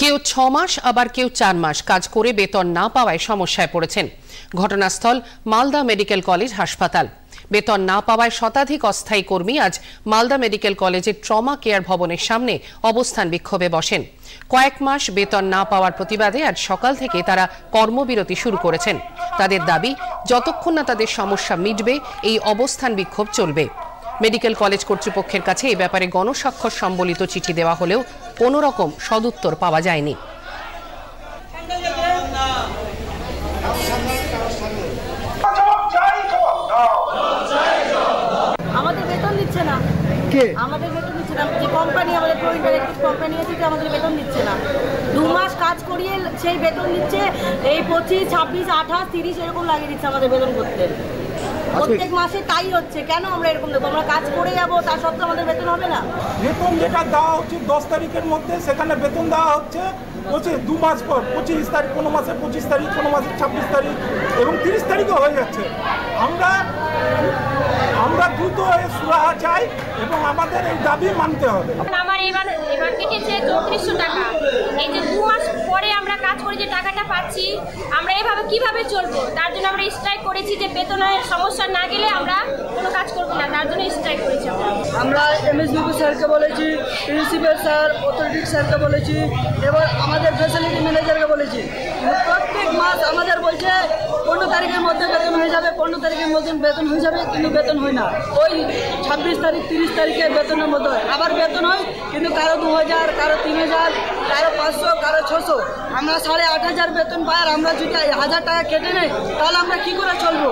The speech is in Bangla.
কেউ 6 মাস আবার কেউ 4 মাস কাজ করে বেতন না পাওয়ায় সমস্যায় পড়েছেন। ঘটনাস্থল মালদা মেডিকেল কলেজ হাসপাতাল। বেতন না পাওয়ায় শতাধিক অস্থায়ী কর্মী আজ মালদা মেডিকেল কলেজের ট্রমা কেয়ার ভবনের সামনে অবস্থান বিক্ষোভে বসেন। কয়েক মাস বেতন না পাওয়ার প্রতিবাদে আজ সকাল থেকে তারা কর্মবিরতি শুরু করেছেন। তাদের দাবি, যতক্ষণ না তাদের সমস্যা মিটবে এই অবস্থান বিক্ষোভ চলবে। মেডিকেল কলেজ কর্তৃপক্ষের কাছে এই ব্যাপারে গণস্বাক্ষর সম্বলিত চিঠি দেওয়া হলেও কোনো রকম সদুত্তর পাওয়া যায়নি। আমাদের বেতন দিচ্ছে না, যে কোম্পানি আমাদের কোম্পানি আছে আমাদের বেতন দিচ্ছে না। 2 মাস কাজ করিয়ে সেই বেতন দিচ্ছে, এই 25, 26, 28, 30 এরকম লাগিয়ে দিচ্ছে আমাদের বেতন করতে। প্রত্যেক মাসে তাই হচ্ছে। কেন আমরা এরকম দেবো? আমরা কাজ করে যাবো, তার সত্ত্বেও আমাদের বেতন হবে না। বেতন যেটা দেওয়া উচিত 10 তারিখের মধ্যে, সেখানে বেতন দেওয়া হচ্ছে 2 মাস পর, 25 তারিখ, কোনো মাসে 25 তারিখ, কোনো মাসে 26 তারিখ এবং 30 তারিখও হয়ে যাচ্ছে। আমরা দ্রুত সুরাহা চাই এবং আমাদের এই দাবি মানতে হবে। আমার এবার কেটেছে 3400 টাকা। এই যে 2 মাস পরে আমরা কাজ করে যে টাকাটা পাচ্ছি, আমরা এভাবে কিভাবে চলবো? তার জন্য আমরা স্ট্রাইক করেছি যে বেতনের সমস্যা না গেলে আমরা কোনো কাজ করবো না, তার জন্য স্ট্রাইক করেছি। আমরা এমএসবিপি স্যারকে বলেছি, প্রিন্সিপাল স্যার, অথরিটি স্যারকে বলেছি, এবার আমাদের ফ্যাসিলিটি ম্যানেজারকে বলেছি। প্রত্যেক মাস আমাদের বলছে 15 তারিখের মধ্যে বেতন হয়ে যাবে, 15 তারিখের মধ্যে বেতন হয়ে যাবে, কিন্তু বেতন হয় না। ওই 26 তারিখ, 30 তারিখে বেতনের মধ্যে হয়, আবার বেতন হয়, কিন্তু কারো 2000, কারো 3000, কারো 500, কারো 600। আমরা 8500 বেতন পাই, আর আমরা যদি 1000 টাকা কেটে নেই, তাহলে আমরা কি করে চলবো?